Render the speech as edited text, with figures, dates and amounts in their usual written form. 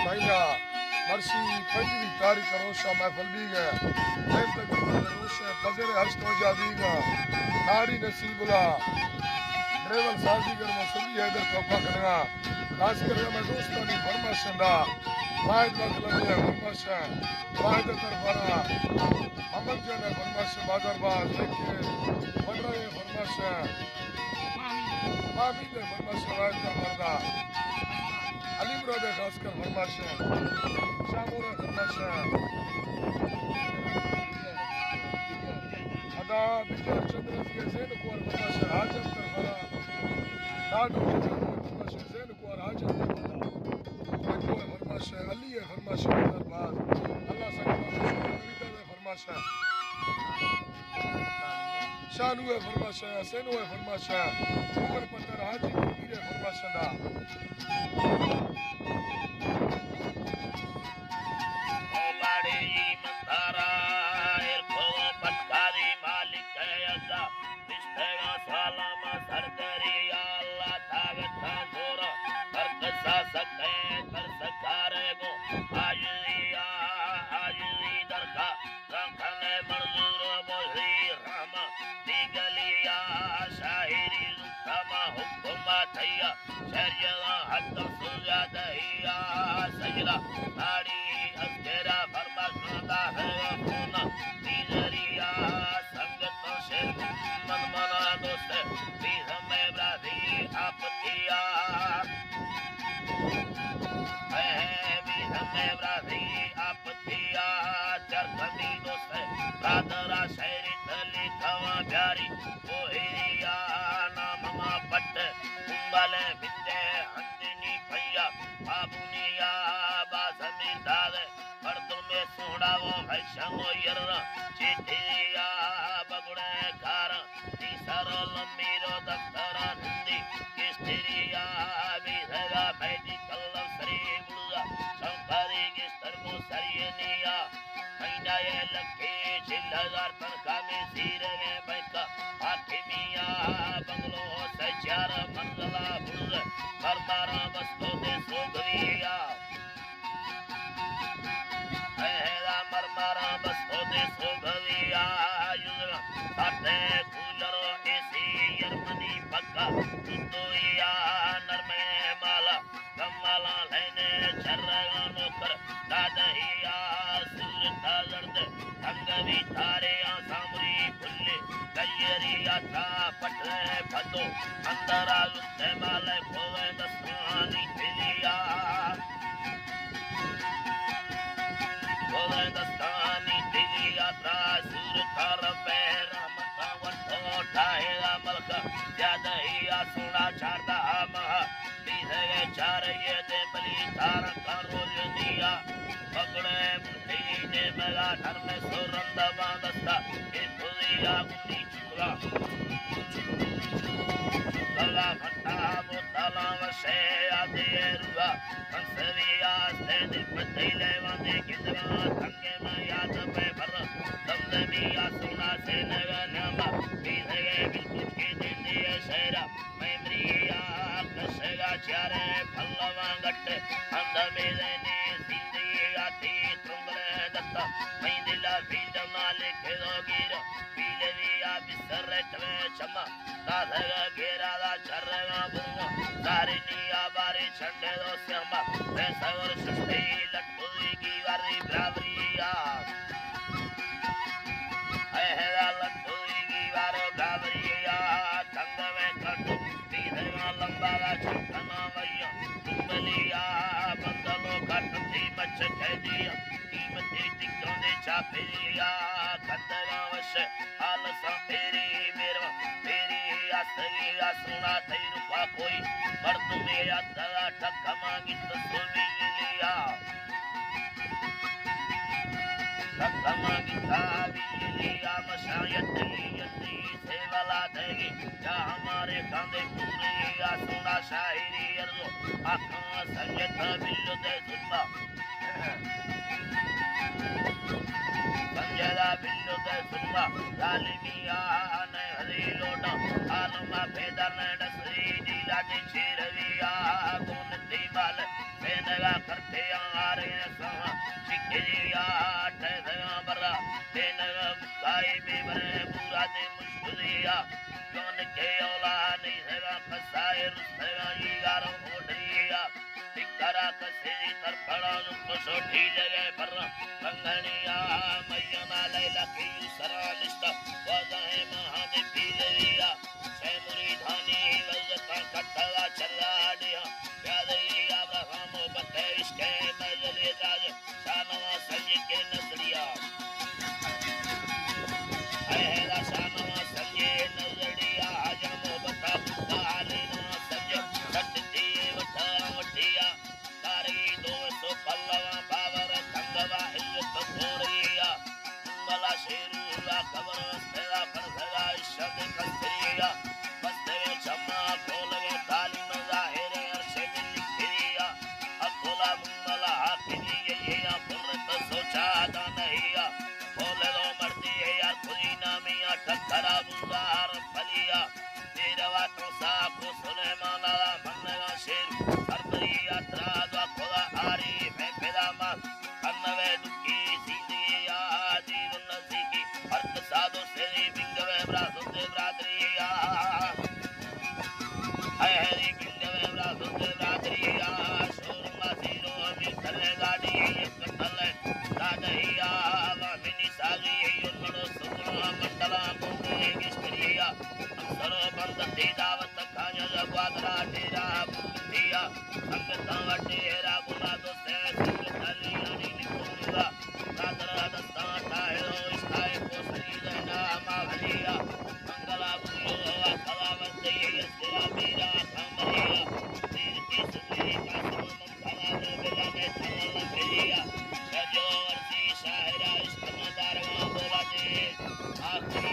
भाईया मर्सी पंजवी तारीख रोशा महफिल भी गए मैं तक रोशा फजर हर्ष तो जादीगा नारी नसीबुला ड्राइवर साजीगर मसूरी हैदर तोफा करेगा खास कर मैं दोस्तानी फरमाशंदा वाहिद बखलनिया फरमाशा वाहिद तरफरा मोहम्मद जन फरमाशा बाजारबाज लेके बनरा फरमाशा मामी ने फरमाशा वाहिद तरफरा अली मुराद खासकर फरमाशा शामोर फरमाशा अदा बिजर चंद्र के ज़ैन कुवर फरमाशा हाजत तरफरा लाडू फरमाशा ज़ैन कुवर हाजत तरफरा देखो फरमाशा अली फरमाशा बाजारबाज अल्लाह सल्लल्लाहु फरमाशा शानू फरमाशा सैनो फरमाशा उमर पत्थर हाजी मीर फरमाशा दा संजदा बिल्लो के सुनगा लालिमिया ने हरी लोटा आलमा फेदर ने डसरी नीला ने शेरविया कौन दीवाल बेनगा करते आ रहे सहा शिकिया ठहरा बरा बेनगा मुकाई में बरे पूरा दे मुश्किलिया कौन के औला नहीं सेवा फसाए रुसगा ये गारो होड़िया दिकरा कसे तर पड़ा नुको सोठी लगे पर कंगनिया मैया लैला की सरालिस्ट वजाए महाने पीलिया सेमुरी धानी वजता कटवा चला दिया यादिया अब्राहम बते इसके मजले राज शानवा संज के नजरिया अहला शानवा संजे नजरिया आजम बता बाले नो संज सत्ती वटा वटिया तारी दो सो पल्लवा पावर कंगवा इज्जत खोरिया मला शेरुला खबर तेरा फरसगा शब्द कस्तरिया बस्ते चम्मा खोलवे ताली में जाहिर अर्शे में लिखिया अकोला मला हाफिनी ये या फुरत सोचा दा नहिया खोले लो मर्दी है यार खुदी नामिया टकरा बुजार फलिया तेरा तो साको सुलेमाना मनगा शेर हरबरी यात्रा दा खोला आरी में पैदा मां अन्नवे दुखी जिंदगिया जीवन नसीकी अर्थ साधो से बिंगवे ब्रादो से ब्रादरिया हरी बिंगवे ब्रादो से ब्रादरिया शोरमा जीरो में चले गाड़ी कटल दादहिया मिनी सागी यो बड़ो सुना मंडला कोगे गिस्त्रिया सरो बंद ते दावत खाया जगवादरा तेरा बुद्धिया संगता वटेरा बुला दो से संगतलिया नी निकुंगा रातरा दस्ता टायो इसकाए को सरी नामा भलिया मंगला बुयो अखलावत ये तेरा मेरा कमरिया तीर की सुनी का समम खला दे बेला ने थला भलिया सजो वर्षी शायरा इस्कमदार बोला दे आखिरी